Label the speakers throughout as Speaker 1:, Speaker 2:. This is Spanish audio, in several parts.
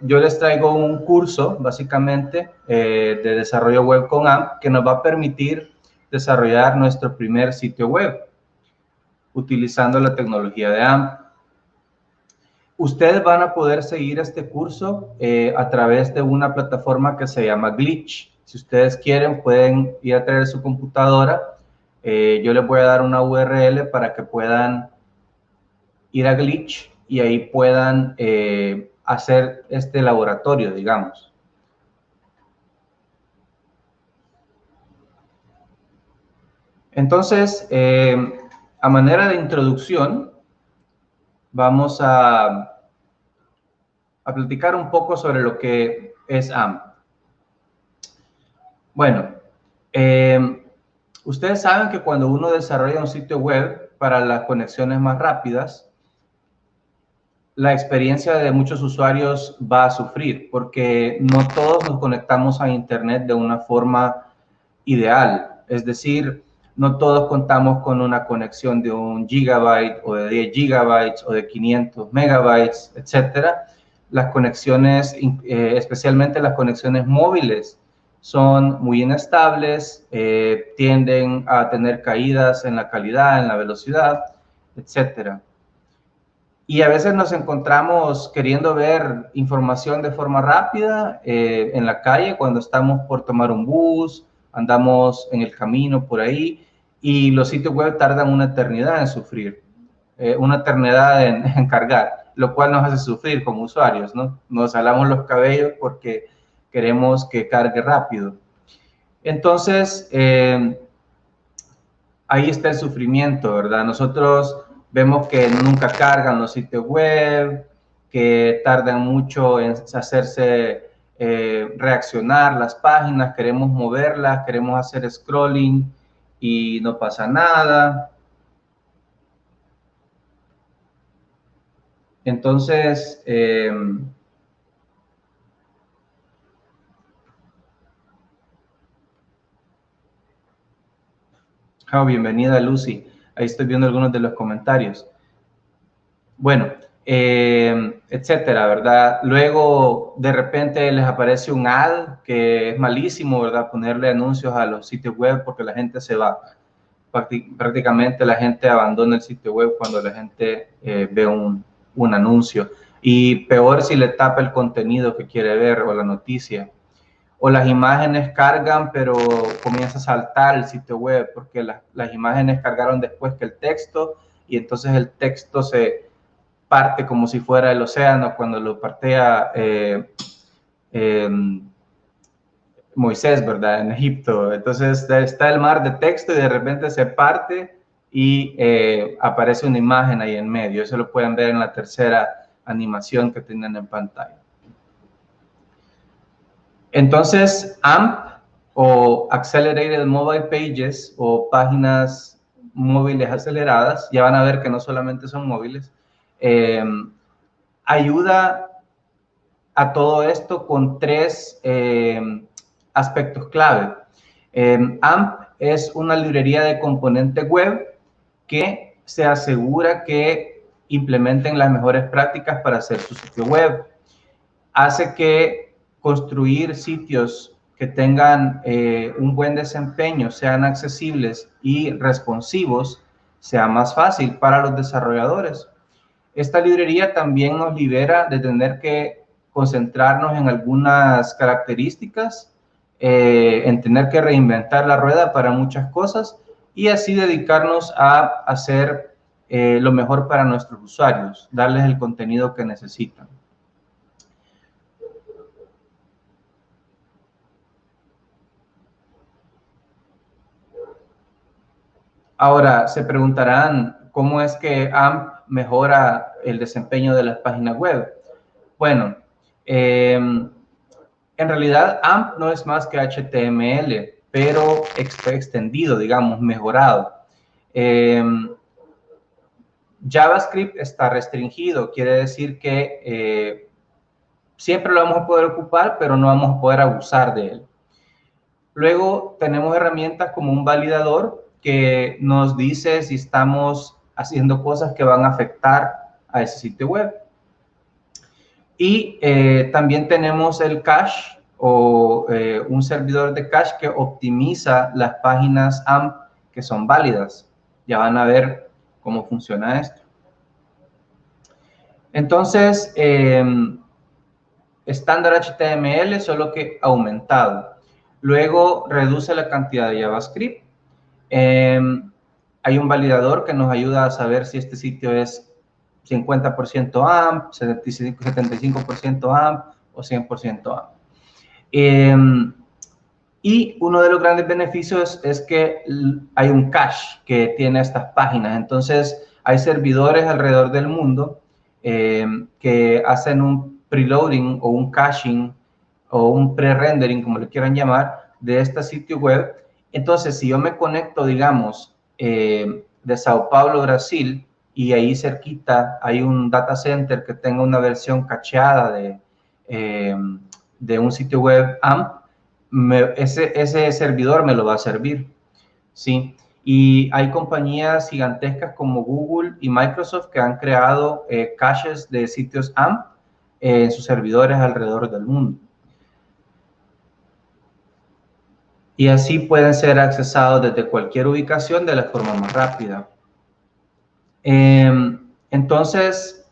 Speaker 1: Yo les traigo un curso, básicamente, de desarrollo web con AMP, que nos va a permitir desarrollar nuestro primer sitio web utilizando la tecnología de AMP. Ustedes van a poder seguir este curso a través de una plataforma que se llama Glitch. Si ustedes quieren, pueden ir a traer su computadora. Yo les voy a dar una URL para que puedan ir a Glitch y ahí puedan hacer este laboratorio, digamos. Entonces, a manera de introducción, vamos a platicar un poco sobre lo que es AMP. Bueno, ustedes saben que cuando uno desarrolla un sitio web para las conexiones más rápidas, la experiencia de muchos usuarios va a sufrir porque no todos nos conectamos a Internet de una forma ideal. Es decir, no todos contamos con una conexión de 1 gigabyte o de 10 gigabytes o de 500 megabytes, etcétera. Las conexiones, especialmente las conexiones móviles, son muy inestables, tienden a tener caídas en la calidad, en la velocidad, etcétera. Y a veces nos encontramos queriendo ver información de forma rápida en la calle cuando estamos por tomar un bus, andamos en el camino por ahí y los sitios web tardan una eternidad en sufrir, una eternidad en cargar, lo cual nos hace sufrir como usuarios, ¿no? Nos jalamos los cabellos porque queremos que cargue rápido. Entonces, ahí está el sufrimiento, ¿verdad? Nosotros vemos que nunca cargan los sitios web, que tardan mucho en hacerse reaccionar las páginas, queremos moverlas, queremos hacer scrolling y no pasa nada. Entonces, bienvenida Lucy, ahí estoy viendo algunos de los comentarios. Bueno, etcétera, ¿verdad? Luego, de repente les aparece un ad que es malísimo, ¿verdad? Ponerle anuncios a los sitios web porque la gente se va. Prácticamente la gente abandona el sitio web cuando la gente ve un anuncio. Y peor si le tapa el contenido que quiere ver o la noticia. O las imágenes cargan, pero comienza a saltar el sitio web porque las imágenes cargaron después que el texto y entonces el texto se parte como si fuera el océano cuando lo partea Moisés, ¿verdad? En Egipto. Entonces está el mar de texto y de repente se parte y aparece una imagen ahí en medio. Eso lo pueden ver en la tercera animación que tienen en pantalla. Entonces, AMP o Accelerated Mobile Pages o páginas móviles aceleradas, ya van a ver que no solamente son móviles, ayuda a todo esto con tres aspectos clave. AMP es una librería de componentes web que se asegura que implementen las mejores prácticas para hacer su sitio web. Hace que construir sitios que tengan un buen desempeño, sean accesibles y responsivos, sea más fácil para los desarrolladores. Esta librería también nos libera de tener que concentrarnos en algunas características, en tener que reinventar la rueda para muchas cosas y así dedicarnos a hacer lo mejor para nuestros usuarios, darles el contenido que necesitan. Ahora, se preguntarán, ¿cómo es que AMP mejora el desempeño de las páginas web? Bueno, en realidad AMP no es más que HTML, pero extendido, digamos, mejorado. JavaScript está restringido, quiere decir que siempre lo vamos a poder ocupar, pero no vamos a poder abusar de él. Luego tenemos herramientas como un validador que nos dice si estamos haciendo cosas que van a afectar a ese sitio web. Y también tenemos el cache o un servidor de cache que optimiza las páginas AMP que son válidas. Ya van a ver cómo funciona esto. Entonces, estándar HTML, solo que aumentado. Luego reduce la cantidad de JavaScript. Hay un validador que nos ayuda a saber si este sitio es 50% AMP, 75% AMP o 100% AMP. Y uno de los grandes beneficios es que hay un cache que tiene estas páginas. Entonces, hay servidores alrededor del mundo que hacen un preloading o un caching o un pre-rendering, como le quieran llamar, de este sitio web. Entonces, si yo me conecto, digamos, de Sao Paulo, Brasil, y ahí cerquita hay un data center que tenga una versión cacheada de un sitio web AMP, ese servidor me lo va a servir, ¿sí? Y hay compañías gigantescas como Google y Microsoft que han creado caches de sitios AMP en sus servidores alrededor del mundo. Y así pueden ser accesados desde cualquier ubicación de la forma más rápida. Entonces,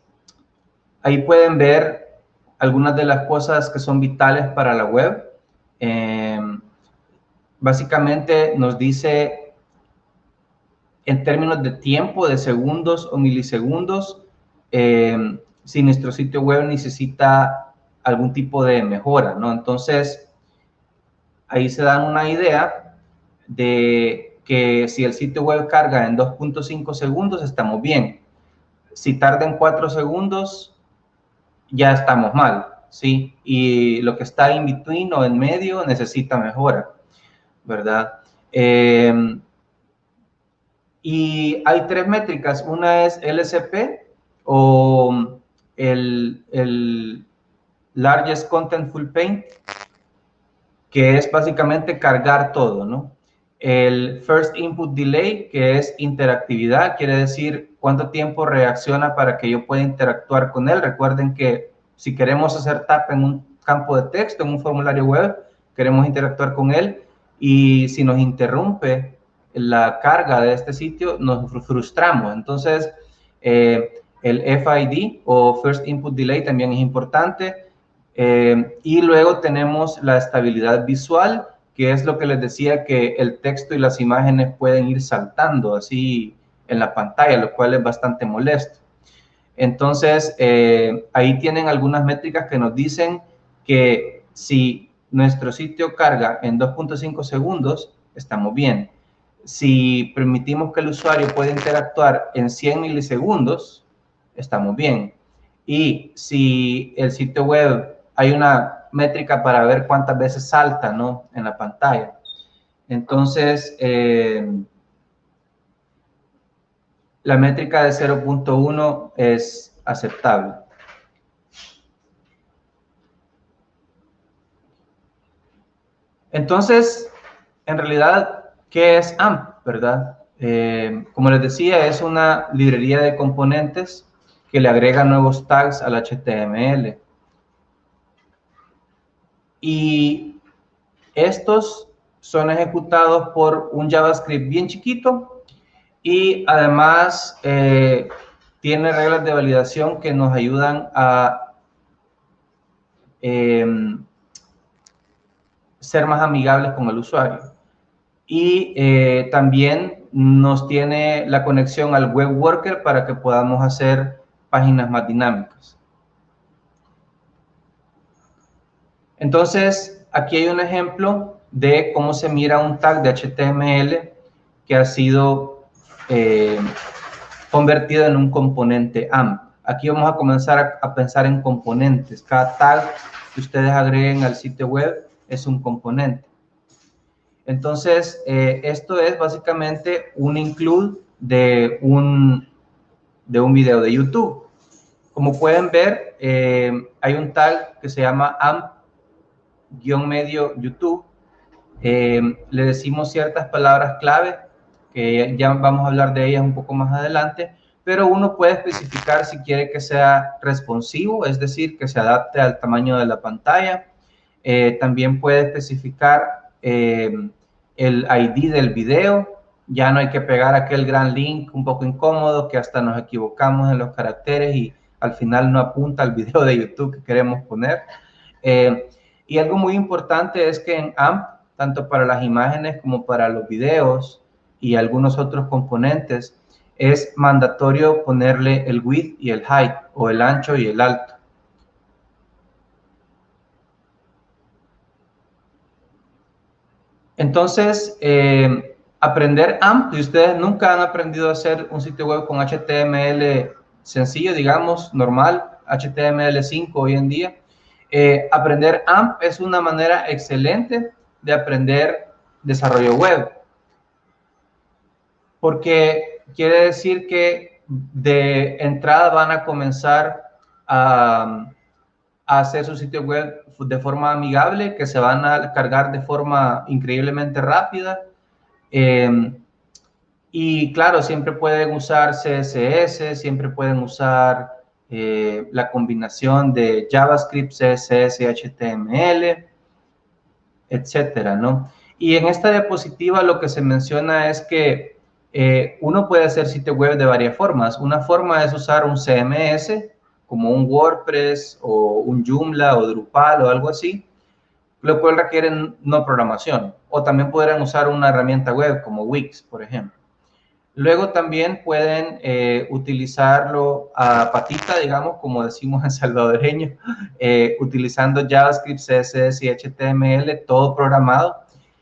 Speaker 1: ahí pueden ver algunas de las cosas que son vitales para la web. Básicamente nos dice en términos de tiempo, de segundos o milisegundos, si nuestro sitio web necesita algún tipo de mejora, ¿no? Entonces, ahí se dan una idea de que si el sitio web carga en 2.5 segundos, estamos bien. Si tarda en 4 segundos, ya estamos mal, ¿sí? Y lo que está in between o en medio necesita mejora, ¿verdad? Y hay tres métricas. Una es LSP o el Largest Contentful Paint, que es básicamente cargar todo, ¿no? El First Input Delay, que es interactividad, quiere decir cuánto tiempo reacciona para que yo pueda interactuar con él. Recuerden que si queremos hacer tap en un campo de texto, en un formulario web, queremos interactuar con él, y si nos interrumpe la carga de este sitio, nos frustramos. Entonces, el FID o First Input Delay también es importante. Y luego tenemos la estabilidad visual, que es lo que les decía, que el texto y las imágenes pueden ir saltando así en la pantalla, lo cual es bastante molesto. Entonces, ahí tienen algunas métricas que nos dicen que si nuestro sitio carga en 2.5 segundos, estamos bien. Si permitimos que el usuario pueda interactuar en 100 milisegundos, estamos bien. Y si el sitio web, hay una métrica para ver cuántas veces salta, ¿no?, en la pantalla. Entonces, la métrica de 0.1 es aceptable. Entonces, en realidad, ¿qué es AMP, verdad? Como les decía, es una librería de componentes que le agrega nuevos tags al HTML. Y estos son ejecutados por un JavaScript bien chiquito, y además tiene reglas de validación que nos ayudan a ser más amigables con el usuario. Y también nos tiene la conexión al web worker para que podamos hacer páginas más dinámicas. Entonces, aquí hay un ejemplo de cómo se mira un tag de HTML que ha sido convertido en un componente AMP. Aquí vamos a comenzar a pensar en componentes. Cada tag que ustedes agreguen al sitio web es un componente. Entonces, esto es básicamente un include de un video de YouTube. Como pueden ver, hay un tag que se llama AMP-medio YouTube. Le decimos ciertas palabras clave, que ya vamos a hablar de ellas un poco más adelante, pero uno puede especificar si quiere que sea responsivo, es decir, que se adapte al tamaño de la pantalla. También puede especificar el ID del video. Ya no hay que pegar aquel gran link un poco incómodo que hasta nos equivocamos en los caracteres y al final no apunta al video de YouTube que queremos poner. Y algo muy importante es que en AMP, tanto para las imágenes como para los videos y algunos otros componentes, es mandatorio ponerle el width y el height, o el ancho y el alto. Entonces, aprender AMP, y ustedes nunca han aprendido a hacer un sitio web con HTML sencillo, digamos, normal, HTML5 hoy en día. Aprender AMP es una manera excelente de aprender desarrollo web, porque quiere decir que de entrada van a comenzar a hacer su sitio web de forma amigable, que se van a cargar de forma increíblemente rápida. Y claro, siempre pueden usar CSS, siempre pueden usar la combinación de JavaScript, CSS y HTML, etcétera, ¿no? Y en esta diapositiva lo que se menciona es que uno puede hacer sitio web de varias formas. Una forma es usar un CMS, como un WordPress o un Joomla o Drupal o algo así, lo cual requiere no programación. O también podrán usar una herramienta web como Wix, por ejemplo. Luego también pueden utilizarlo a patita, digamos, como decimos en salvadoreño, utilizando JavaScript, CSS y HTML, todo programado.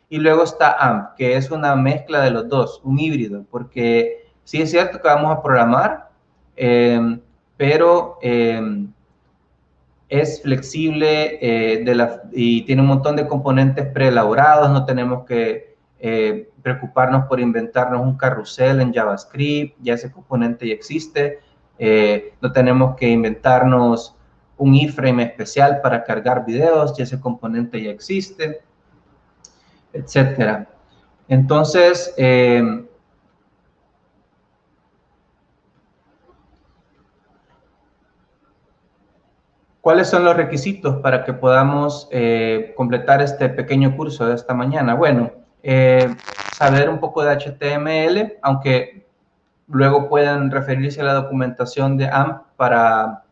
Speaker 1: Y luego está AMP, que es una mezcla de los dos, un híbrido, porque sí es cierto que vamos a programar, pero es flexible y tiene un montón de componentes preelaborados, no tenemos que preocuparnos por inventarnos un carrusel en JavaScript, ya ese componente ya existe, no tenemos que inventarnos un iframe especial para cargar videos, ya ese componente ya existe, etcétera. Entonces, ¿cuáles son los requisitos para que podamos completar este pequeño curso de esta mañana? Bueno, saber un poco de HTML, aunque luego pueden referirse a la documentación de AMP para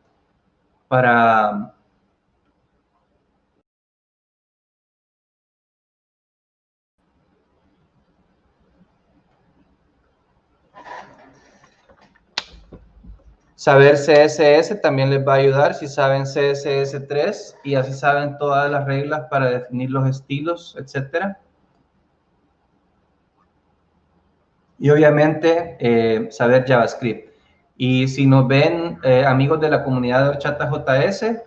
Speaker 1: saber CSS también les va a ayudar si saben CSS3 y así saben todas las reglas para definir los estilos, etcétera. Y obviamente saber JavaScript. Y si nos ven amigos de la comunidad de Horchata JS,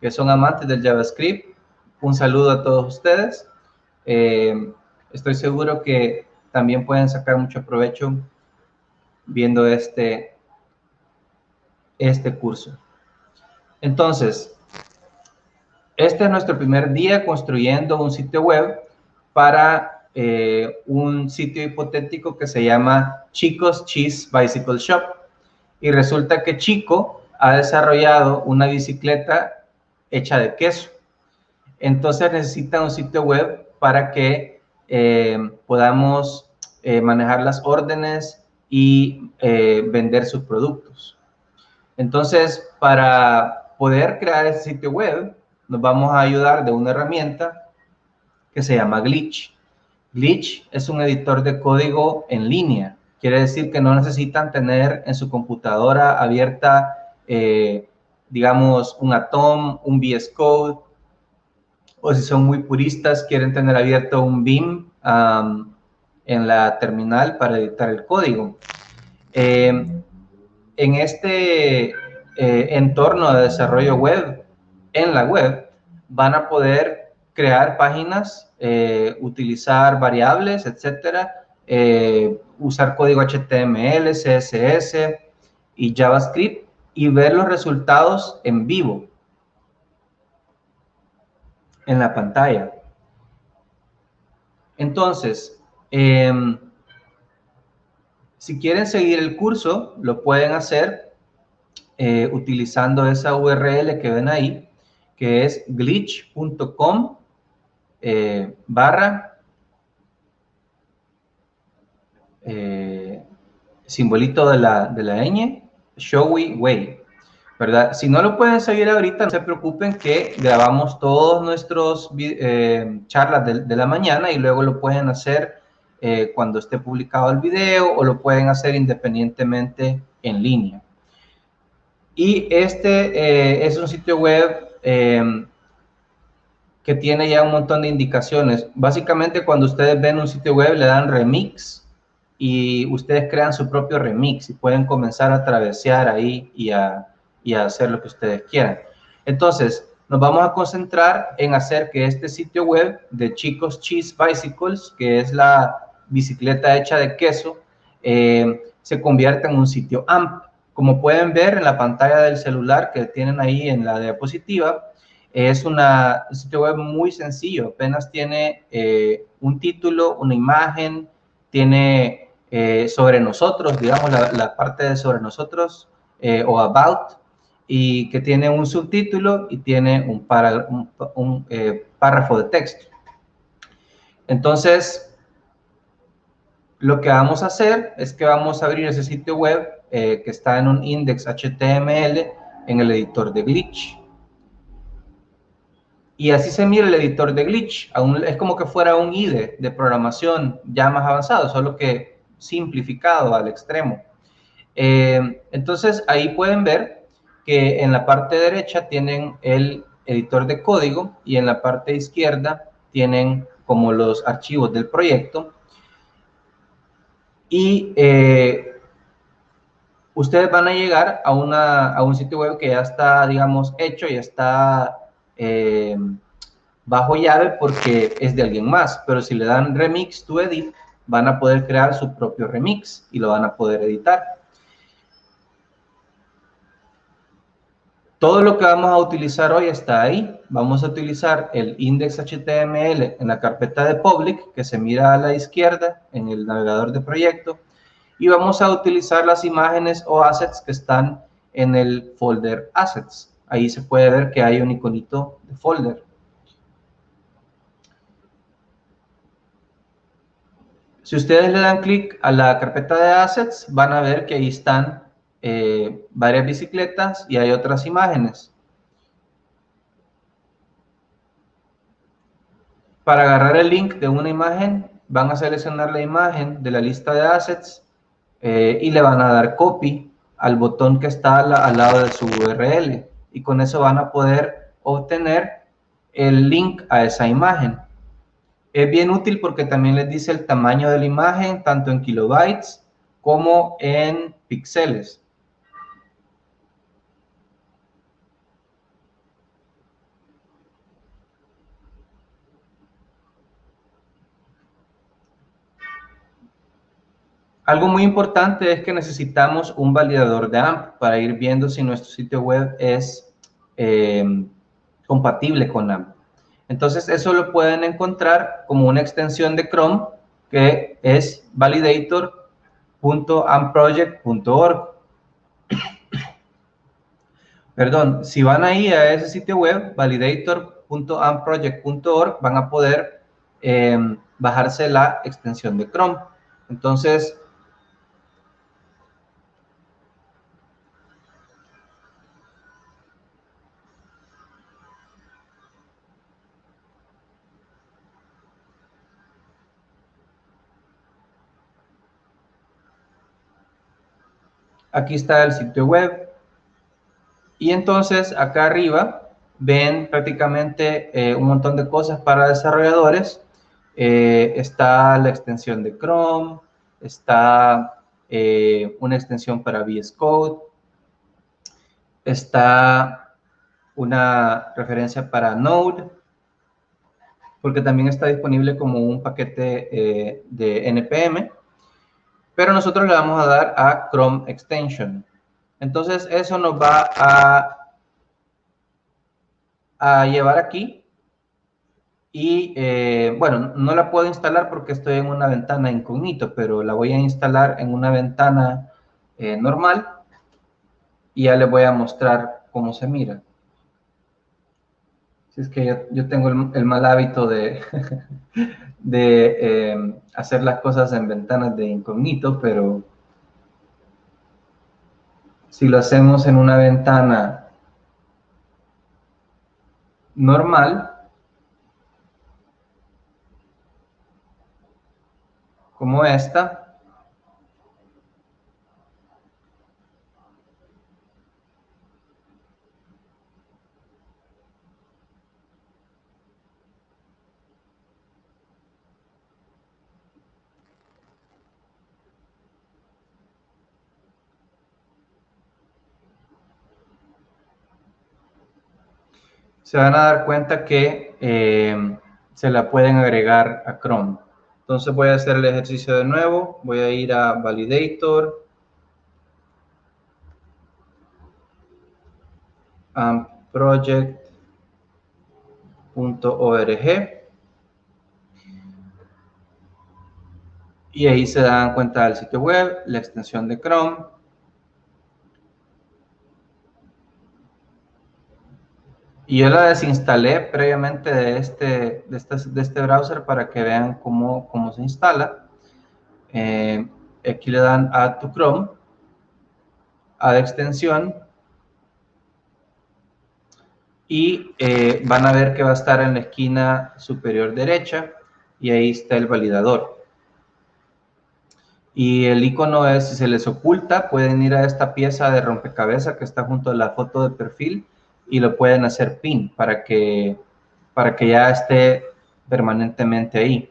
Speaker 1: que son amantes del JavaScript, un saludo a todos ustedes. Estoy seguro que también pueden sacar mucho provecho viendo este curso. Entonces, este es nuestro primer día construyendo un sitio web para un sitio hipotético que se llama Chico's Cheese Bicycle Shop. Y resulta que Chico ha desarrollado una bicicleta hecha de queso. Entonces necesita un sitio web para que podamos manejar las órdenes y vender sus productos. Entonces, para poder crear ese sitio web, nos vamos a ayudar de una herramienta que se llama Glitch. Glitch es un editor de código en línea. Quiere decir que no necesitan tener en su computadora abierta, digamos, un Atom, un VS Code, o si son muy puristas, quieren tener abierto un Vim en la terminal para editar el código. En este entorno de desarrollo web, en la web, van a poder crear páginas, utilizar variables, etcétera, usar código HTML, CSS y JavaScript y ver los resultados en vivo en la pantalla. Entonces, Si quieren seguir el curso, lo pueden hacer utilizando esa URL que ven ahí, que es glitch.com barra simbolito de la ñ, Showy Way, ¿verdad? Si no lo pueden seguir ahorita, no se preocupen que grabamos todos nuestros charlas de la mañana y luego lo pueden hacer cuando esté publicado el video o lo pueden hacer independientemente en línea. Y este es un sitio web que tiene ya un montón de indicaciones. Básicamente, cuando ustedes ven un sitio web, le dan remix y ustedes crean su propio remix y pueden comenzar a travesear ahí y a hacer lo que ustedes quieran. Entonces, nos vamos a concentrar en hacer que este sitio web de Chicos Cheese Bicycles, que es la bicicleta hecha de queso, se convierta en un sitio AMP. Como pueden ver en la pantalla del celular que tienen ahí en la diapositiva, es un sitio web muy sencillo, apenas tiene un título, una imagen, tiene sobre nosotros, digamos la parte de sobre nosotros o about, y que tiene un subtítulo y tiene un párrafo de texto. Entonces, lo que vamos a hacer es que vamos a abrir ese sitio web que está en un index HTML en el editor de Glitch. Y así se mira el editor de Glitch. Es como que fuera un IDE de programación ya más avanzado, solo que simplificado al extremo. Entonces, ahí pueden ver que en la parte derecha tienen el editor de código y en la parte izquierda tienen como los archivos del proyecto. Y ustedes van a llegar a un sitio web que ya está, digamos, hecho, ya está bajo llave porque es de alguien más, pero si le dan remix to edit, van a poder crear su propio remix y lo van a poder editar. Todo lo que vamos a utilizar hoy está ahí. Vamos a utilizar el index.html en la carpeta de public, que se mira a la izquierda en el navegador de proyecto, y vamos a utilizar las imágenes o assets que están en el folder assets. Ahí se puede ver que hay un iconito de folder. Si ustedes le dan clic a la carpeta de assets, van a ver que ahí están varias bicicletas y hay otras imágenes. Para agarrar el link de una imagen, van a seleccionar la imagen de la lista de assets y le van a dar copy al botón que está al lado de su URL. Y con eso van a poder obtener el link a esa imagen. Es bien útil porque también les dice el tamaño de la imagen, tanto en kilobytes como en píxeles. Algo muy importante es que necesitamos un validador de AMP para ir viendo si nuestro sitio web es compatible con AMP. Entonces, eso lo pueden encontrar como una extensión de Chrome que es validator.ampproject.org. Perdón, si van ahí a ese sitio web, validator.ampproject.org, van a poder bajarse la extensión de Chrome. Entonces, aquí está el sitio web. Y entonces acá arriba ven prácticamente un montón de cosas para desarrolladores. Está la extensión de Chrome, está una extensión para VS Code, está una referencia para Node, porque también está disponible como un paquete de NPM, pero nosotros le vamos a dar a Chrome Extension. Entonces eso nos va a llevar aquí Y bueno, no la puedo instalar porque estoy en una ventana incógnito, pero la voy a instalar en una ventana normal y ya les voy a mostrar cómo se mira. Si es que yo tengo el mal hábito de, de hacer las cosas en ventanas de incógnito, pero si lo hacemos en una ventana normal, como esta, se van a dar cuenta que se la pueden agregar a Chrome. Entonces voy a hacer el ejercicio de nuevo, voy a ir a Validator, project.org, y ahí se dan cuenta del sitio web, la extensión de Chrome. Y yo la desinstalé previamente de este browser para que vean cómo se instala. Aquí le dan Add to Chrome, Add extensión, y van a ver que va a estar en la esquina superior derecha y ahí está el validador. Y el icono es, si se les oculta, pueden ir a esta pieza de rompecabezas que está junto a la foto de perfil y lo pueden hacer pin para que ya esté permanentemente ahí.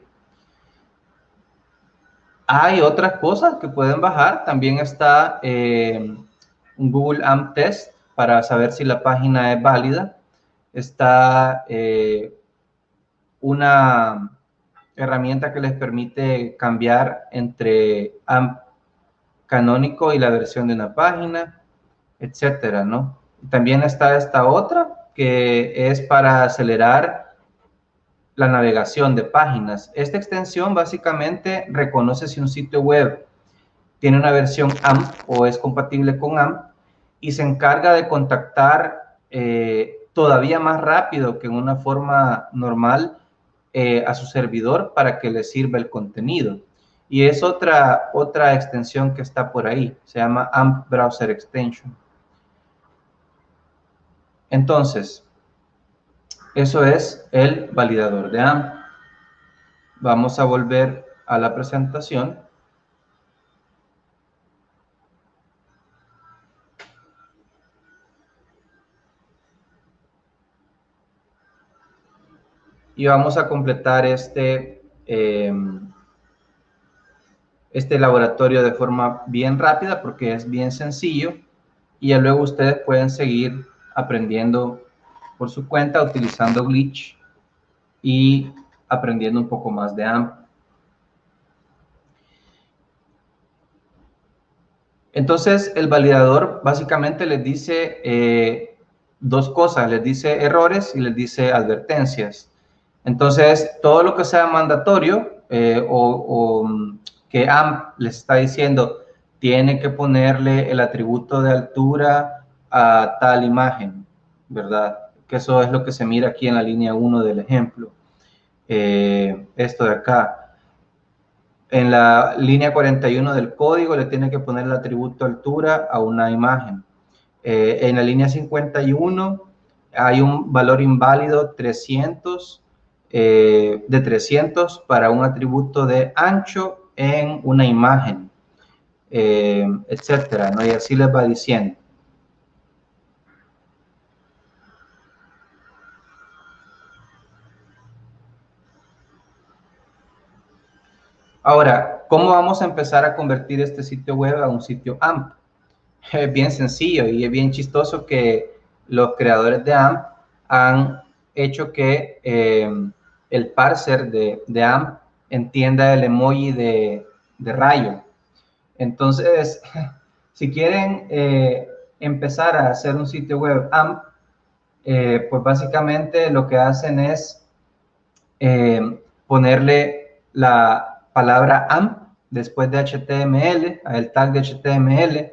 Speaker 1: Hay otras cosas que pueden bajar. También está un Google AMP Test para saber si la página es válida. Está una herramienta que les permite cambiar entre AMP canónico y la versión de una página, etcétera, ¿no? También está esta otra que es para acelerar la navegación de páginas. Esta extensión básicamente reconoce si un sitio web tiene una versión AMP o es compatible con AMP y se encarga de contactar todavía más rápido que en una forma normal a su servidor para que le sirva el contenido. Y es otra extensión que está por ahí, se llama AMP Browser Extension. Entonces, eso es el validador de AMP. Vamos a volver a la presentación. Y vamos a completar este laboratorio de forma bien rápida porque es bien sencillo y ya luego ustedes pueden seguir aprendiendo por su cuenta utilizando Glitch y aprendiendo un poco más de AMP. Entonces, el validador básicamente les dice dos cosas, les dice errores y les dice advertencias. Entonces, todo lo que sea mandatorio que AMP les está diciendo, tiene que ponerle el atributo de altura a tal imagen, ¿verdad? Que eso es lo que se mira aquí en la línea 1 del ejemplo. Esto de acá. En la línea 41 del código le tiene que poner el atributo altura a una imagen. En la línea 51 hay un valor inválido 300, de 300 para un atributo de ancho en una imagen, etcétera, ¿no? Y así les va diciendo. Ahora, ¿cómo vamos a empezar a convertir este sitio web a un sitio AMP? Es bien sencillo y es bien chistoso que los creadores de AMP han hecho que el parser de AMP entienda el emoji de rayo. Entonces, si quieren empezar a hacer un sitio web AMP, pues básicamente lo que hacen es ponerle la palabra AMP después de HTML, el tag de HTML,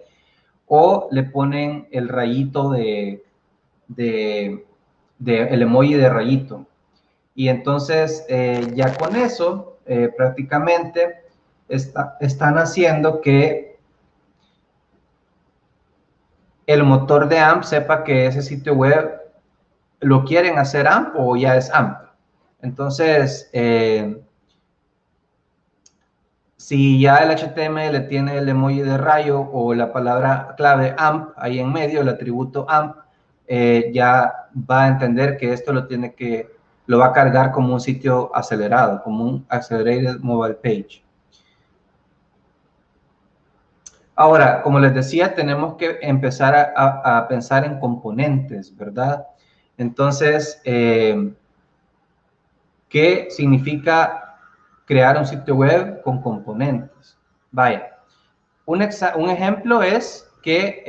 Speaker 1: o le ponen el rayito el emoji de rayito. Y entonces ya con eso prácticamente están haciendo que el motor de AMP sepa que ese sitio web lo quieren hacer AMP o ya es AMP. Entonces, si ya el HTML tiene el emoji de rayo o la palabra clave AMP ahí en medio, el atributo AMP, ya va a entender que esto lo va a cargar como un sitio acelerado, como un Accelerated Mobile Page. Ahora, como les decía, tenemos que empezar a pensar en componentes, ¿verdad? Entonces, ¿qué significa crear un sitio web con componentes? Vaya, un ejemplo es que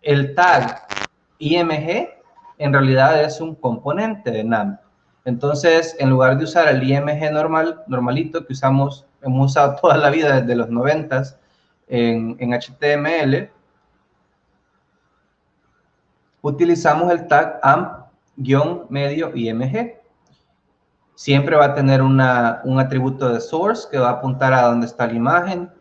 Speaker 1: el tag IMG en realidad es un componente de NAMP. Entonces, en lugar de usar el IMG normalito que hemos usado toda la vida desde los 90s en HTML, utilizamos el tag AMP-medio IMG. Siempre va a tener un atributo de source que va a apuntar a dónde está la imagen.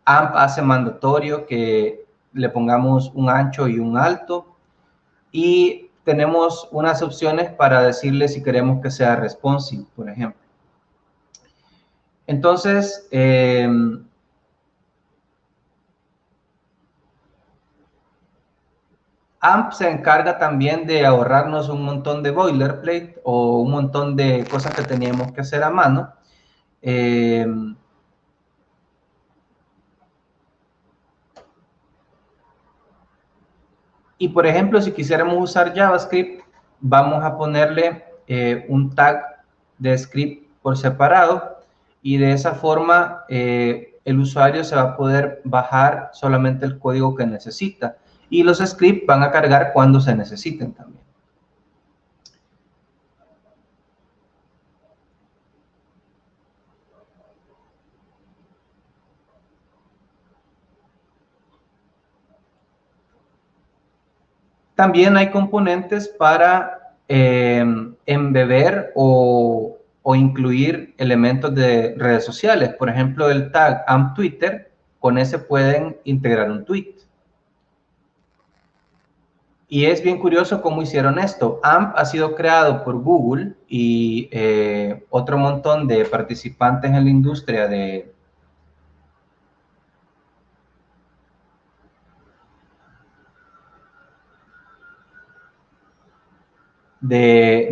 Speaker 1: AMP hace mandatorio que le pongamos un ancho y un alto. Y tenemos unas opciones para decirle si queremos que sea responsive, por ejemplo. Entonces, AMP se encarga también de ahorrarnos un montón de boilerplate o un montón de cosas que teníamos que hacer a mano. Y por ejemplo, si quisiéramos usar JavaScript, vamos a ponerle un tag de script por separado y de esa forma el usuario se va a poder bajar solamente el código que necesita y los scripts van a cargar cuando se necesiten también. También hay componentes para embeber o incluir elementos de redes sociales. Por ejemplo, el tag AmpTwitter, con ese pueden integrar un tweet. Y es bien curioso cómo hicieron esto. AMP ha sido creado por Google y otro montón de participantes en la industria de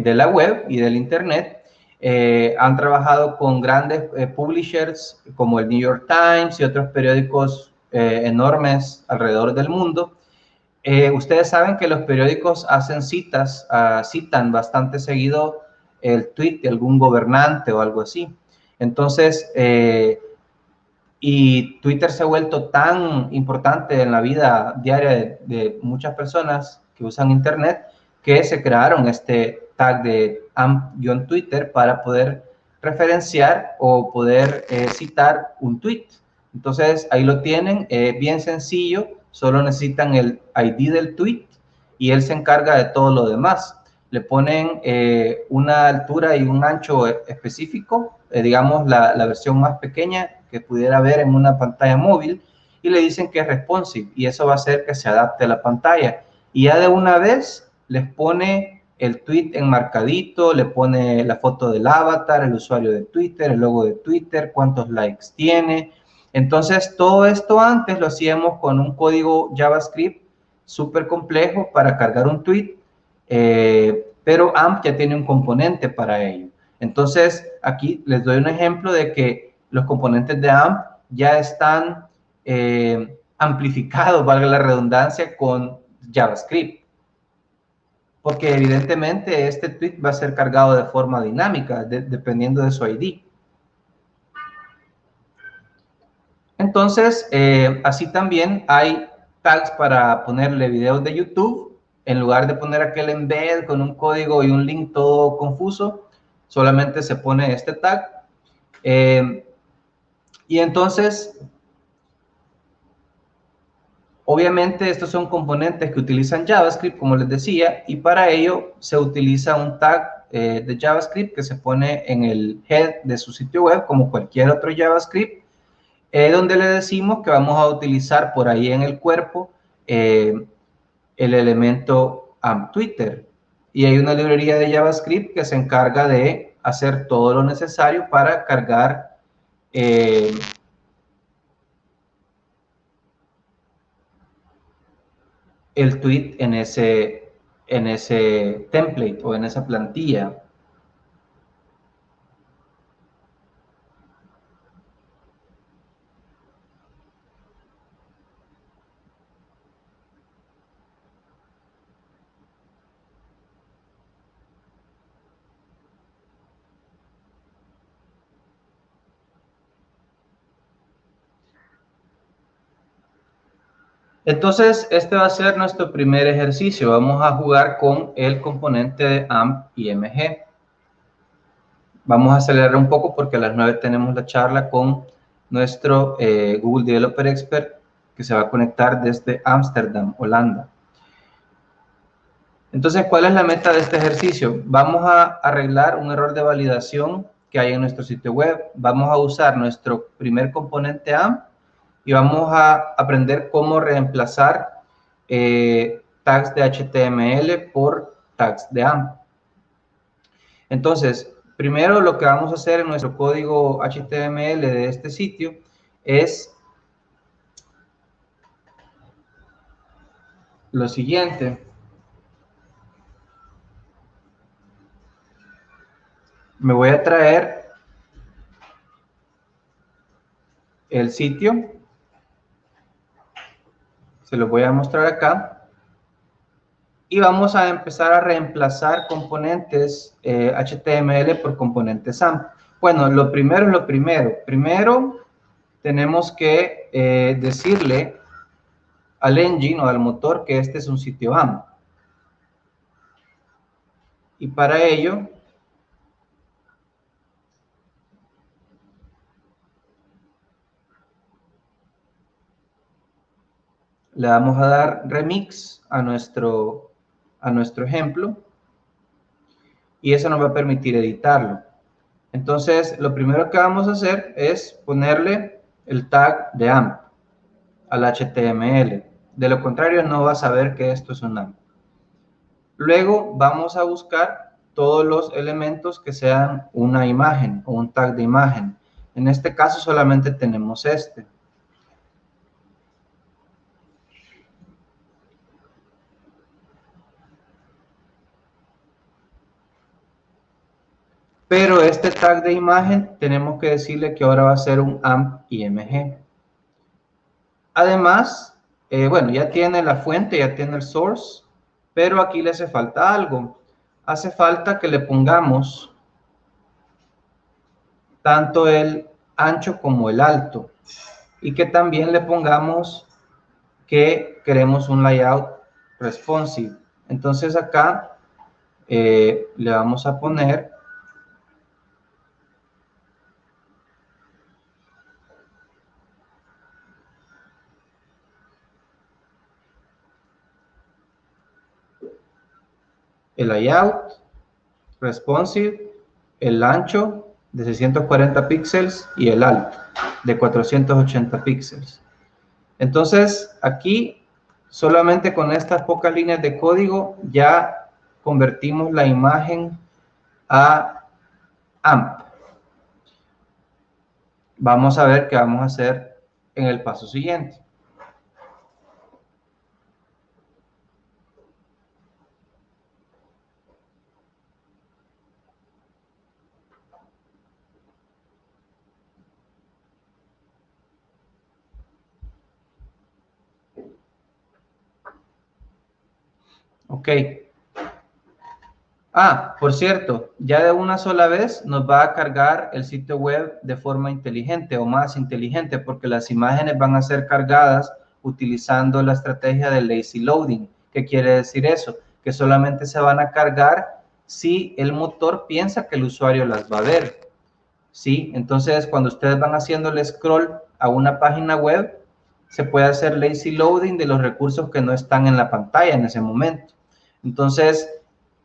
Speaker 1: la web y del Internet. Han trabajado con grandes publishers como el New York Times y otros periódicos enormes alrededor del mundo. Ustedes saben que los periódicos hacen citan bastante seguido el tweet de algún gobernante o algo así. Entonces, y Twitter se ha vuelto tan importante en la vida diaria de muchas personas que usan Internet que se crearon este tag de AMP-Twitter para poder referenciar o poder citar un tweet. Entonces, ahí lo tienen, bien sencillo, solo necesitan el ID del tweet y él se encarga de todo lo demás. Le ponen una altura y un ancho específico, digamos la versión más pequeña que pudiera ver en una pantalla móvil, y le dicen que es responsive, y eso va a hacer que se adapte a la pantalla. Y ya de una vez les pone el tweet enmarcadito, le pone la foto del avatar, el usuario de Twitter, el logo de Twitter, cuántos likes tiene. Entonces, todo esto antes lo hacíamos con un código JavaScript súper complejo para cargar un tweet, pero AMP ya tiene un componente para ello. Entonces, aquí les doy un ejemplo de que los componentes de AMP ya están amplificados, valga la redundancia, con JavaScript. Porque evidentemente este tweet va a ser cargado de forma dinámica, dependiendo de su ID. Entonces, así también hay tags para ponerle videos de YouTube en lugar de poner aquel embed con un código y un link todo confuso, solamente se pone este tag. Y entonces, obviamente estos son componentes que utilizan JavaScript, como les decía, y para ello se utiliza un tag de JavaScript que se pone en el head de su sitio web, como cualquier otro JavaScript, donde le decimos que vamos a utilizar por ahí en el cuerpo el elemento AmpTwitter. Y hay una librería de JavaScript que se encarga de hacer todo lo necesario para cargar el tweet en ese template o en esa plantilla. Entonces, este va a ser nuestro primer ejercicio. Vamos a jugar con el componente de AMP-IMG. Vamos a acelerar un poco porque a las 9 tenemos la charla con nuestro Google Developer Expert que se va a conectar desde Ámsterdam, Holanda. Entonces, ¿cuál es la meta de este ejercicio? Vamos a arreglar un error de validación que hay en nuestro sitio web. Vamos a usar nuestro primer componente AMP y vamos a aprender cómo reemplazar tags de HTML por tags de AMP. Entonces, primero lo que vamos a hacer en nuestro código HTML de este sitio es lo siguiente. Me voy a traer el sitio. Se lo voy a mostrar acá. Y vamos a empezar a reemplazar componentes HTML por componentes AMP. Bueno, lo primero es lo primero. Primero tenemos que decirle al engine o al motor que este es un sitio AMP. Y para ello le vamos a dar remix a nuestro ejemplo y eso nos va a permitir editarlo. Entonces, lo primero que vamos a hacer es ponerle el tag de AMP al HTML. De lo contrario, no va a saber que esto es un AMP. Luego vamos a buscar todos los elementos que sean una imagen o un tag de imagen. En este caso solamente tenemos este. Pero este tag de imagen tenemos que decirle que ahora va a ser un AMP-IMG. Además, bueno, ya tiene la fuente, ya tiene el source, pero aquí le hace falta algo. Hace falta que le pongamos tanto el ancho como el alto y que también le pongamos que queremos un layout responsive. Entonces acá le vamos a poner el layout responsive, el ancho de 640 píxeles y el alto de 480 píxeles. Entonces, aquí solamente con estas pocas líneas de código ya convertimos la imagen a AMP. Vamos a ver qué vamos a hacer en el paso siguiente. Ok. Por cierto, ya de una sola vez nos va a cargar el sitio web de forma inteligente o más inteligente porque las imágenes van a ser cargadas utilizando la estrategia de lazy loading. ¿Qué quiere decir eso? Que solamente se van a cargar si el motor piensa que el usuario las va a ver, ¿sí? Entonces, cuando ustedes van haciendo el scroll a una página web, se puede hacer lazy loading de los recursos que no están en la pantalla en ese momento. Entonces,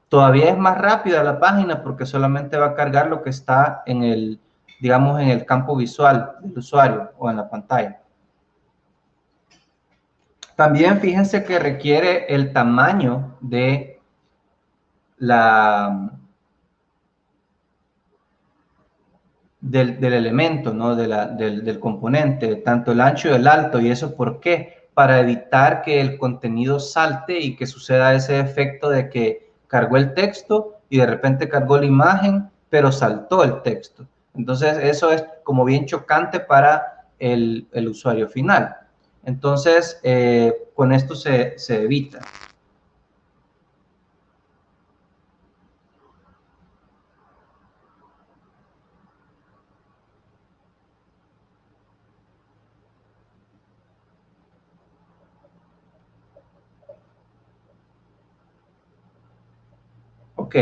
Speaker 1: todavía es más rápida la página porque solamente va a cargar lo que está en el, digamos, en el campo visual del usuario o en la pantalla. También fíjense que requiere el tamaño de del elemento, ¿no? del componente, tanto el ancho y el alto. ¿Y eso por qué? Para evitar que el contenido salte y que suceda ese efecto de que cargó el texto y de repente cargó la imagen, pero saltó el texto. Entonces, eso es como bien chocante para el usuario final. Entonces, con esto se evita. Ok.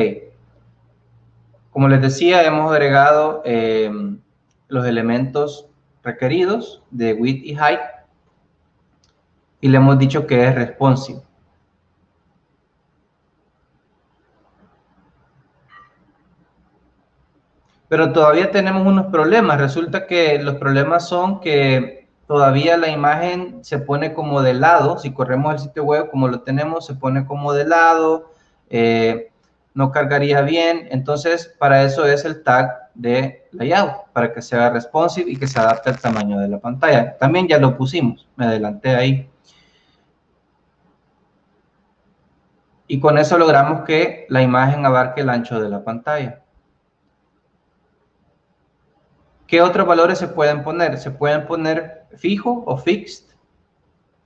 Speaker 1: Como les decía, hemos agregado los elementos requeridos de width y height y le hemos dicho que es responsive. Pero todavía tenemos unos problemas. Resulta que los problemas son que todavía la imagen se pone como de lado. Si corremos el sitio web como lo tenemos, se pone como de lado. No cargaría bien. Entonces, para eso es el tag de layout, para que sea responsive y que se adapte al tamaño de la pantalla. También ya lo pusimos. Me adelanté ahí. Y con eso logramos que la imagen abarque el ancho de la pantalla. ¿Qué otros valores se pueden poner? Se pueden poner fijo o fixed,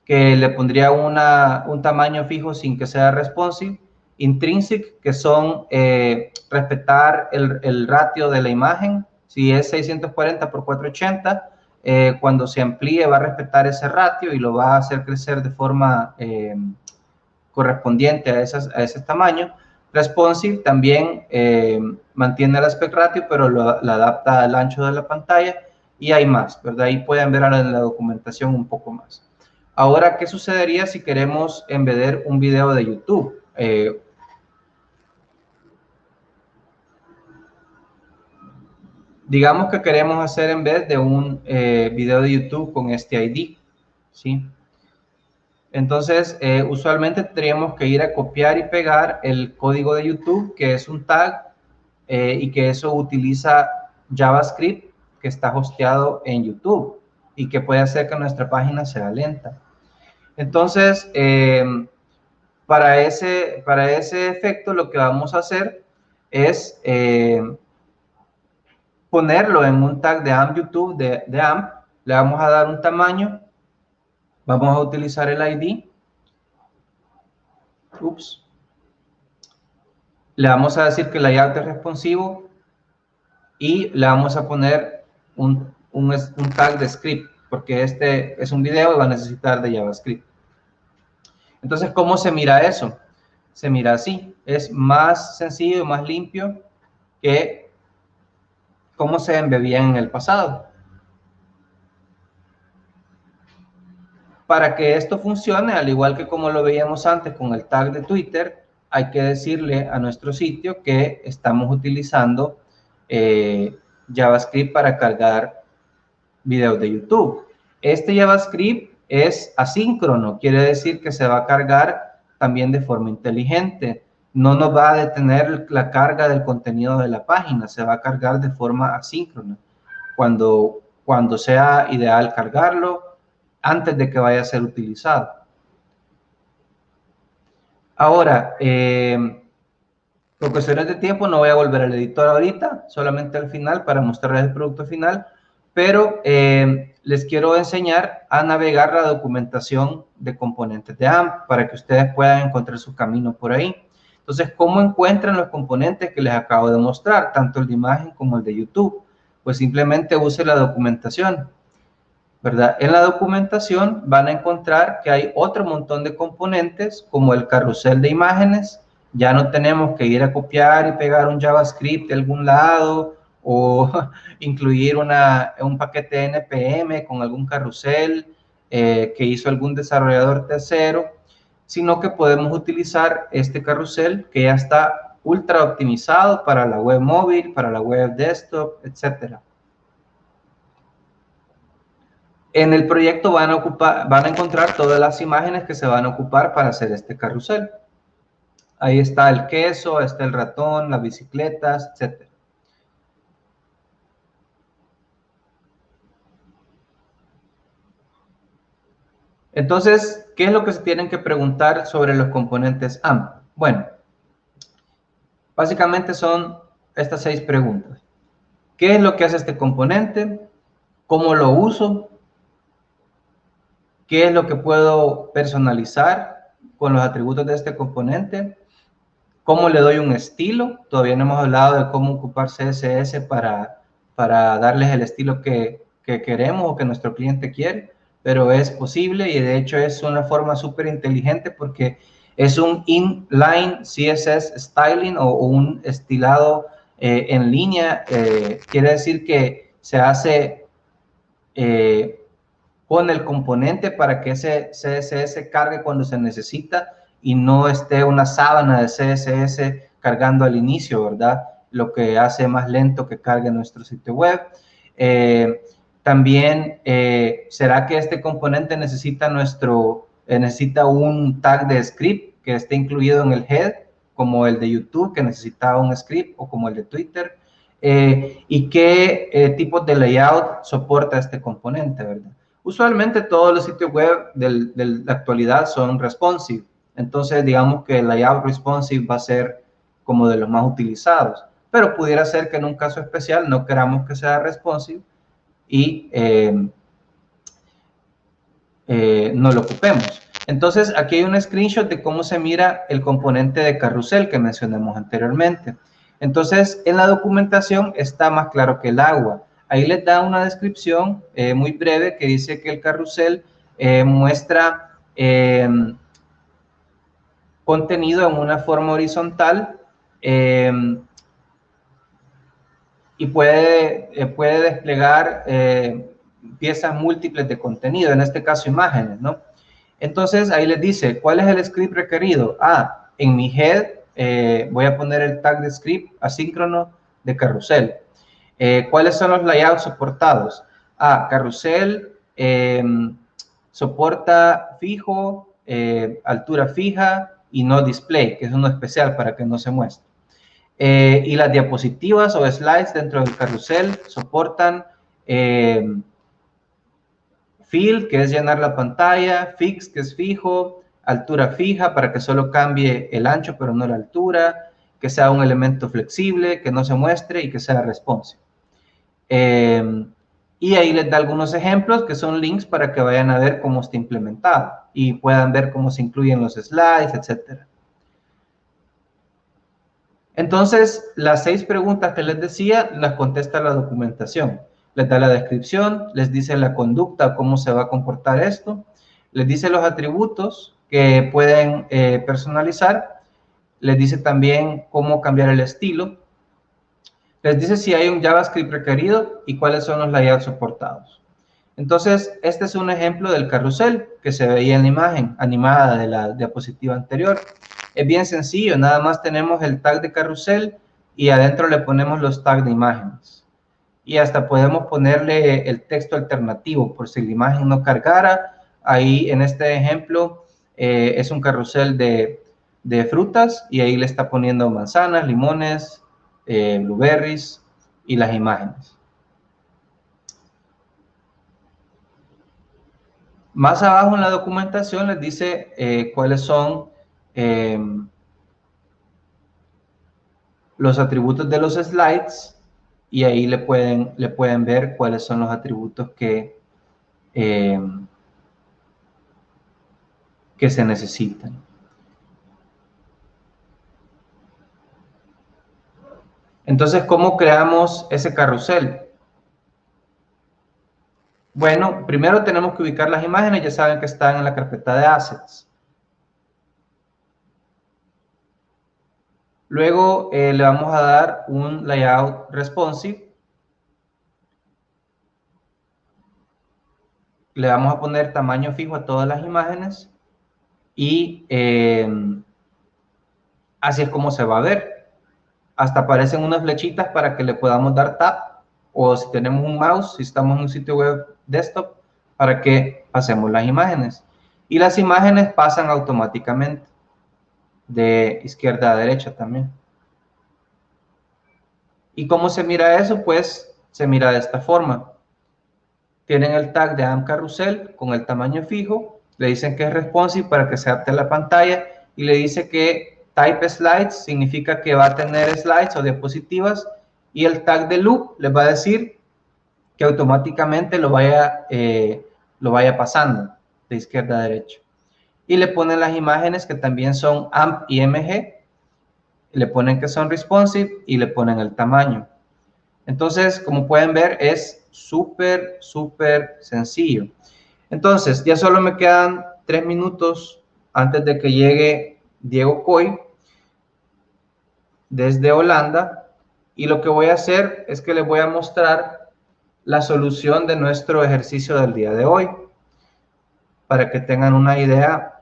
Speaker 1: que le pondría un tamaño fijo sin que sea responsive. Intrinsic, que son respetar el ratio de la imagen. Si es 640 por 480, cuando se amplíe va a respetar ese ratio y lo va a hacer crecer de forma correspondiente a ese tamaño. Responsive también mantiene el aspect ratio, pero lo adapta al ancho de la pantalla y hay más, ¿verdad? Ahí pueden ver ahora en la documentación un poco más. Ahora, ¿qué sucedería si queremos embeder un video de YouTube? Digamos que queremos hacer en vez de un video de YouTube con este ID, ¿sí? Entonces, usualmente tendríamos que ir a copiar y pegar el código de YouTube, que es un tag, y que eso utiliza JavaScript que está hosteado en YouTube y que puede hacer que nuestra página sea lenta. Entonces, para ese efecto, lo que vamos a hacer es ponerlo en un tag de AMP YouTube, de AMP, le vamos a dar un tamaño, vamos a utilizar el ID, le vamos a decir que el layout es responsivo y le vamos a poner un tag de script, porque este es un video y va a necesitar de JavaScript. Entonces, ¿cómo se mira eso? Se mira así. Es más sencillo, más limpio que cómo se embebía en el pasado. Para que esto funcione, al igual que como lo veíamos antes con el tag de Twitter, hay que decirle a nuestro sitio que estamos utilizando JavaScript para cargar videos de YouTube. Este JavaScript es asíncrono, quiere decir que se va a cargar también de forma inteligente. No nos va a detener la carga del contenido de la página, se va a cargar de forma asíncrona. Cuando sea ideal cargarlo, antes de que vaya a ser utilizado. Ahora, por cuestiones de tiempo no voy a volver al editor ahorita, solamente al final para mostrarles el producto final, pero les quiero enseñar a navegar la documentación de componentes de AMP para que ustedes puedan encontrar su camino por ahí. Entonces, ¿cómo encuentran los componentes que les acabo de mostrar, tanto el de imagen como el de YouTube? Pues simplemente use la documentación. ¿verdad? En la documentación van a encontrar que hay otro montón de componentes, como el carrusel de imágenes. Ya no tenemos que ir a copiar y pegar un JavaScript de algún lado o incluir un paquete NPM con algún carrusel que hizo algún desarrollador tercero, sino que podemos utilizar este carrusel que ya está ultra optimizado para la web móvil, para la web desktop, etcétera. En el proyecto van a encontrar todas las imágenes que se van a ocupar para hacer este carrusel. Ahí está el queso, está el ratón, las bicicletas, etc. Entonces, ¿qué es lo que se tienen que preguntar sobre los componentes AMP? Bueno, básicamente son estas 6 preguntas. ¿Qué es lo que hace este componente? ¿Cómo lo uso? ¿Qué es lo que puedo personalizar con los atributos de este componente? ¿Cómo le doy un estilo? Todavía no hemos hablado de cómo ocupar CSS para darles el estilo que queremos o que nuestro cliente quiere, pero es posible y de hecho es una forma súper inteligente porque es un inline CSS styling o un estilado en línea. Quiere decir que se hace con el componente para que ese CSS cargue cuando se necesita y no esté una sábana de CSS cargando al inicio, ¿verdad? Lo que hace más lento que cargue nuestro sitio web. También, ¿será que este componente necesita un tag de script que esté incluido en el head, como el de YouTube, que necesitaba un script, o como el de Twitter? ¿Y qué tipos de layout soporta este componente, verdad? Usualmente todos los sitios web de la actualidad son responsive. Entonces, digamos que el layout responsive va a ser como de los más utilizados. Pero pudiera ser que en un caso especial no queramos que sea responsive y no lo ocupemos. Entonces, aquí hay un screenshot de cómo se mira el componente de carrusel que mencionamos anteriormente. Entonces, en la documentación está más claro que el agua. Ahí les da una descripción muy breve que dice que el carrusel muestra contenido en una forma horizontal y puede desplegar piezas múltiples de contenido, en este caso imágenes, ¿no? Entonces ahí les dice, ¿cuál es el script requerido? En mi head voy a poner el tag de script asíncrono de carrusel. ¿Cuáles son los layouts soportados? Carrusel soporta fijo, altura fija y no display, que es uno especial para que no se muestre. Y las diapositivas o slides dentro del carrusel soportan fill, que es llenar la pantalla, fix, que es fijo, altura fija para que solo cambie el ancho pero no la altura, que sea un elemento flexible, que no se muestre y que sea responsive. Y ahí les da algunos ejemplos que son links para que vayan a ver cómo está implementado y puedan ver cómo se incluyen los slides, etcétera. Entonces, las 6 preguntas que les decía, las contesta la documentación. Les da la descripción, les dice la conducta, cómo se va a comportar esto, les dice los atributos que pueden personalizar, les dice también cómo cambiar el estilo, les dice si hay un JavaScript requerido y cuáles son los layouts soportados. Entonces, este es un ejemplo del carrusel que se veía en la imagen animada de la diapositiva anterior. Es bien sencillo, nada más tenemos el tag de carrusel y adentro le ponemos los tags de imágenes. Y hasta podemos ponerle el texto alternativo por si la imagen no cargara. Ahí en este ejemplo es un carrusel de frutas y ahí le está poniendo manzanas, limones, blueberries y las imágenes. Más abajo en la documentación les dice cuáles son los atributos de los slides y ahí le pueden ver cuáles son los atributos que se necesitan. Entonces, ¿cómo creamos ese carrusel? Bueno, primero tenemos que ubicar las imágenes, ya saben que están en la carpeta de Assets. Luego le vamos a dar un layout responsive. Le vamos a poner tamaño fijo a todas las imágenes y así es como se va a ver. Hasta aparecen unas flechitas para que le podamos dar tap, o si tenemos un mouse, si estamos en un sitio web desktop, para que pasemos las imágenes. Y las imágenes pasan automáticamente de izquierda a derecha también. ¿Y cómo se mira eso? Pues se mira de esta forma. Tienen el tag de AMP Carrusel con el tamaño fijo, le dicen que es responsive para que se adapte a la pantalla y le dice que type slides significa que va a tener slides o diapositivas, y el tag de loop les va a decir que automáticamente lo vaya pasando de izquierda a derecha. Y le ponen las imágenes que también son AMP y MG, le ponen que son responsive y le ponen el tamaño. Entonces, como pueden ver, es súper sencillo. Entonces, ya solo me quedan 3 minutos antes de que llegue Diego Coy desde Holanda, y lo que voy a hacer es que les voy a mostrar la solución de nuestro ejercicio del día de hoy, para que tengan una idea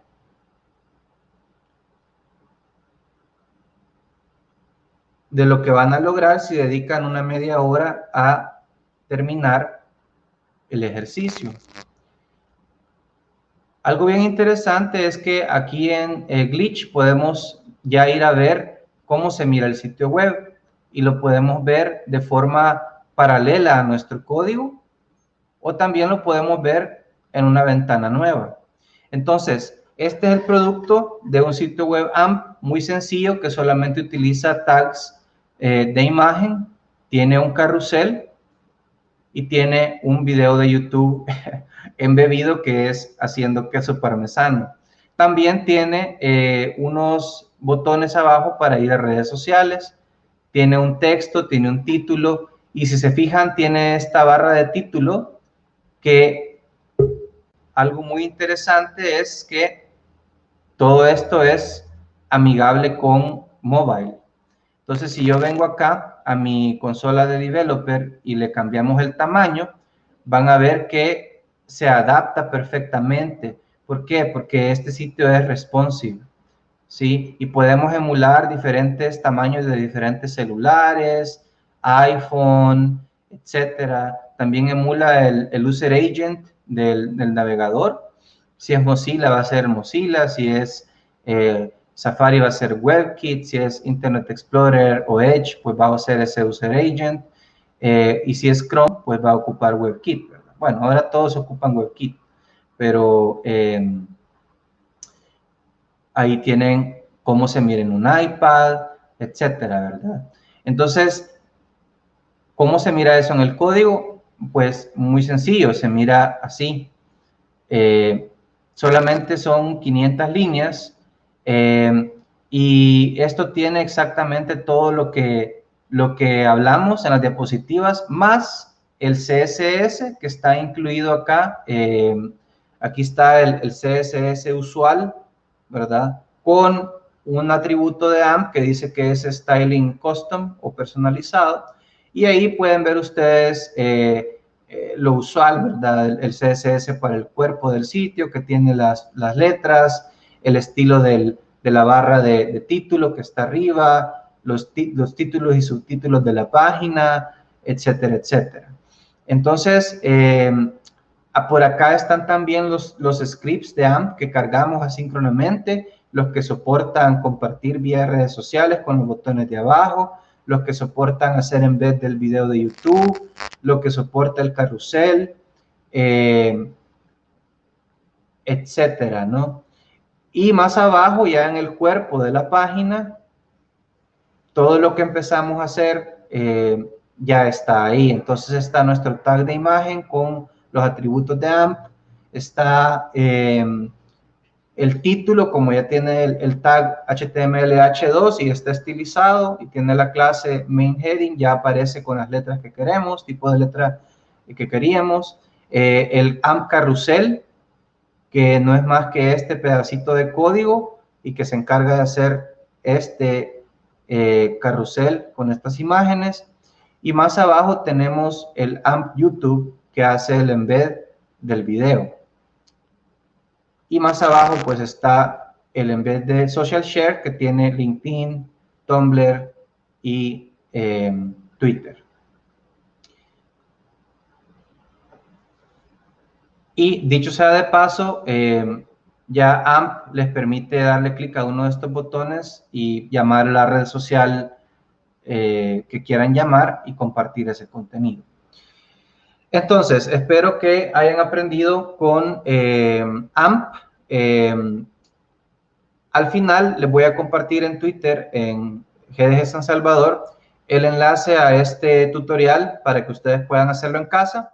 Speaker 1: de lo que van a lograr si dedican una media hora a terminar el ejercicio. Algo bien interesante es que aquí en Glitch podemos ya ir a ver cómo se mira el sitio web, y lo podemos ver de forma paralela a nuestro código, o también lo podemos ver en una ventana nueva. Entonces, este es el producto de un sitio web AMP muy sencillo que solamente utiliza tags de imagen, tiene un carrusel y tiene un video de YouTube embebido que es haciendo queso parmesano. También tiene unos botones abajo para ir a redes sociales, tiene un texto, tiene un título, y si se fijan tiene esta barra de título, que algo muy interesante es que todo esto es amigable con mobile. Entonces, si yo vengo acá a mi consola de developer y le cambiamos el tamaño, van a ver que se adapta perfectamente. ¿Por qué? Porque este sitio es responsive, ¿sí? Y podemos emular diferentes tamaños de diferentes celulares, iPhone, etcétera. También emula el user agent del navegador. Si es Mozilla, va a ser Mozilla. Si es Safari, va a ser WebKit. Si es Internet Explorer o Edge, pues va a ser ese user agent. Y si es Chrome, pues va a ocupar WebKit, ¿verdad? Bueno, ahora todos ocupan WebKit, pero ahí tienen cómo se mira en un iPad, etcétera, ¿verdad? Entonces, ¿cómo se mira eso en el código? Pues muy sencillo, se mira así. Solamente son 500 líneas, y esto tiene exactamente todo lo que hablamos en las diapositivas, más el CSS que está incluido acá. Aquí está el CSS usual, ¿verdad? Con un atributo de AMP que dice que es Styling Custom o personalizado. Y ahí pueden ver ustedes lo usual, ¿verdad? El CSS para el cuerpo del sitio, que tiene las letras, el estilo de la barra de título que está arriba, los títulos y subtítulos de la página, etcétera, etcétera. Entonces, por acá están también los scripts de AMP que cargamos asíncronamente, los que soportan compartir vía redes sociales con los botones de abajo, los que soportan hacer embed del video de YouTube, lo que soporta el carrusel, etcétera, ¿no? Y más abajo, ya en el cuerpo de la página, todo lo que empezamos a hacer ya está ahí. Entonces está nuestro tag de imagen con los atributos de AMP, está el título, como ya tiene el tag HTML H2 y está estilizado, y tiene la clase main heading, ya aparece con las letras que queremos, tipo de letra que queríamos. el AMP Carrusel, que no es más que este pedacito de código y que se encarga de hacer este carrusel con estas imágenes. Y más abajo tenemos el AMP YouTube, que hace el embed del video. Y más abajo pues está el embed de Social Share, que tiene LinkedIn, Tumblr y Twitter. Y dicho sea de paso, ya AMP les permite darle clic a uno de estos botones y llamar a la red social que quieran llamar y compartir ese contenido. Entonces, espero que hayan aprendido con AMP. Al final les voy a compartir en Twitter, en GDG San Salvador, el enlace a este tutorial para que ustedes puedan hacerlo en casa.